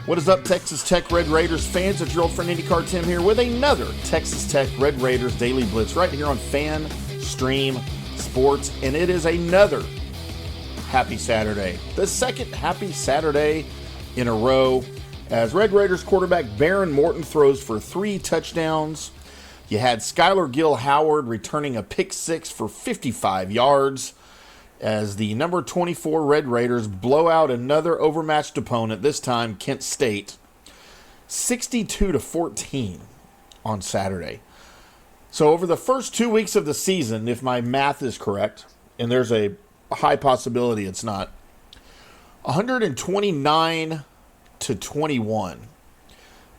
What is up, Texas Tech Red Raiders fans? It's your old friend IndyCar Tim here with another Texas Tech Red Raiders Daily Blitz right here on Fan Stream Sports, and it is another happy Saturday. The second happy Saturday in a row as Red Raiders quarterback Baron Morton throws for 3 touchdowns. You had Skylar Gill-Howard returning a pick six for 55 yards as the number 24 Red Raiders blow out another overmatched opponent, this time Kent State, 62-14 on Saturday. So over the first 2 weeks of the season, if my math is correct, and there's a high possibility it's not, 129-21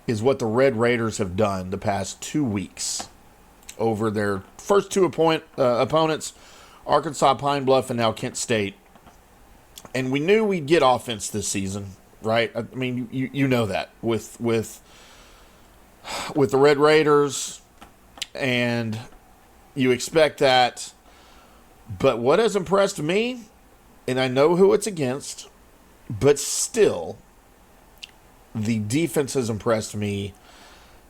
is what the Red Raiders have done the past 2 weeks over their first two opponents, Arkansas Pine Bluff and now Kent State. And we knew we'd get offense this season, right? I mean, you know that with the Red Raiders, and you expect that. But what has impressed me, and I know who it's against, but still, the defense has impressed me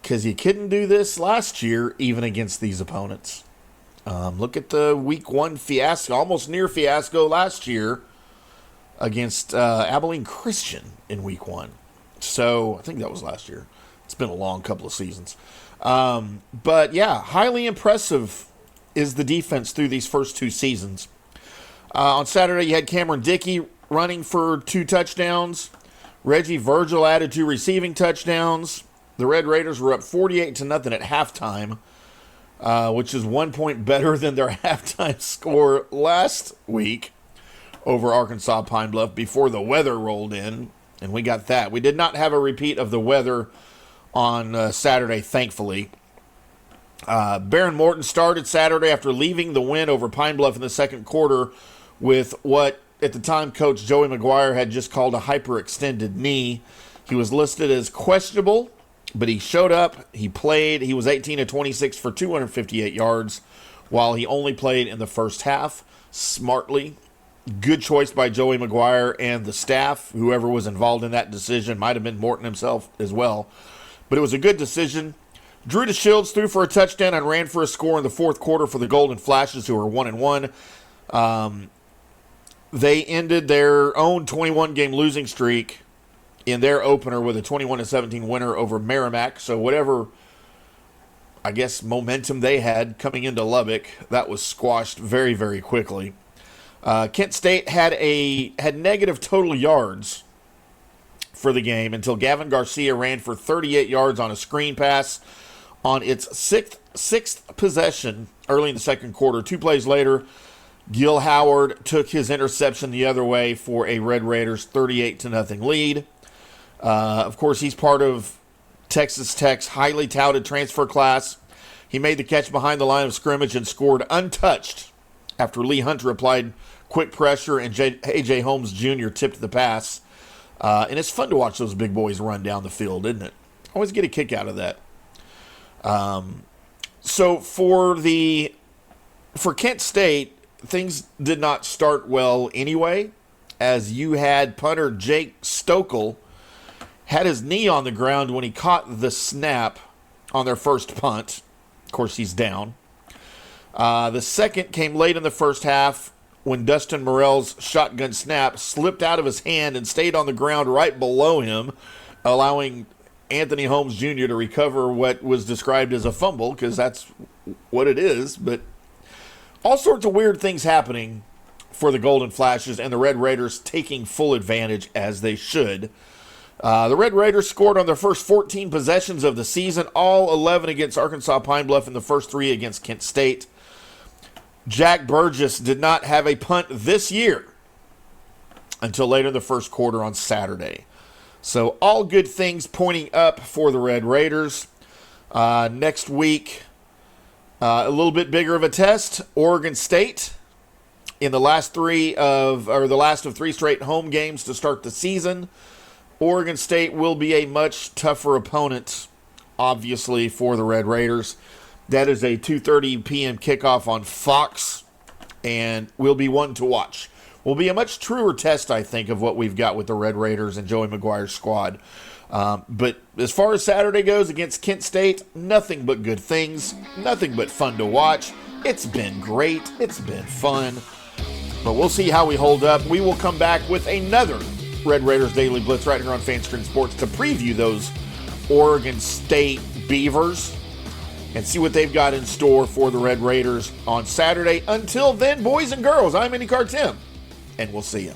because you couldn't do this last year even against these opponents. Look at the week 1 fiasco, almost near fiasco last year against Abilene Christian in week 1. So I think that was last year. It's been a long couple of seasons. But yeah, highly impressive is the defense through these first 2 seasons. On Saturday, you had Cameron Dickey running for 2 touchdowns. Reggie Virgil added 2 receiving touchdowns. The Red Raiders were up 48-0 at halftime, which is 1 point better than their halftime score last week over Arkansas Pine Bluff before the weather rolled in, and we got that. We did not have a repeat of the weather on Saturday, thankfully. Baron Morton started Saturday after leaving the win over Pine Bluff in the second quarter with what, at the time, Coach Joey McGuire had just called a hyperextended knee. He was listed as questionable, but he showed up, he played, he was 18-26 for 258 yards while he only played in the first half. Smartly. Good choice by Joey McGuire and the staff. Whoever was involved in that decision, might have been Morton himself as well. But it was a good decision. Drew DeShields threw for a touchdown and ran for a score in the fourth quarter for the Golden Flashes, who are 1-1. They ended their own 21-game losing streak in their opener with a 21-17 winner over Merrimack. So whatever, I guess, momentum they had coming into Lubbock, that was squashed very, very quickly. Kent State had negative total yards for the game until Gavin Garcia ran for 38 yards on a screen pass on its sixth possession early in the second quarter. 2 plays later, Gil Howard took his interception the other way for a Red Raiders 38-0 lead. Of course, he's part of Texas Tech's highly touted transfer class. He made the catch behind the line of scrimmage and scored untouched after Lee Hunter applied quick pressure and A.J. Holmes Jr. tipped the pass. And it's fun to watch those big boys run down the field, isn't it? Always get a kick out of that. So for Kent State, things did not start well anyway, as you had punter Jake Stokel had his knee on the ground when he caught the snap on their first punt. Of course, he's down. The second came late in the first half when Dustin Morell's shotgun snap slipped out of his hand and stayed on the ground right below him, allowing Anthony Holmes Jr. to recover what was described as a fumble, because that's what it is. But all sorts of weird things happening for the Golden Flashes, and the Red Raiders taking full advantage, as they should. The Red Raiders scored on their first 14 possessions of the season, all 11 against Arkansas Pine Bluff and the first 3 against Kent State. Jack Burgess did not have a punt this year until later in the first quarter on Saturday. So all good things pointing up for the Red Raiders. Next week, a little bit bigger of a test. Oregon State in the last of 3 straight home games to start the season. Oregon State will be a much tougher opponent, obviously, for the Red Raiders. That is a 2:30 p.m. kickoff on Fox, and will be one to watch. Will be a much truer test, I think, of what we've got with the Red Raiders and Joey McGuire's squad. But as far as Saturday goes against Kent State, nothing but good things, nothing but fun to watch. It's been great. It's been fun. But we'll see how we hold up. We will come back with another Red Raiders Daily Blitz right here on Fanscreen Sports to preview those Oregon State Beavers and see what they've got in store for the Red Raiders on Saturday. Until then, boys and girls, I'm IndyCar Tim, and we'll see you.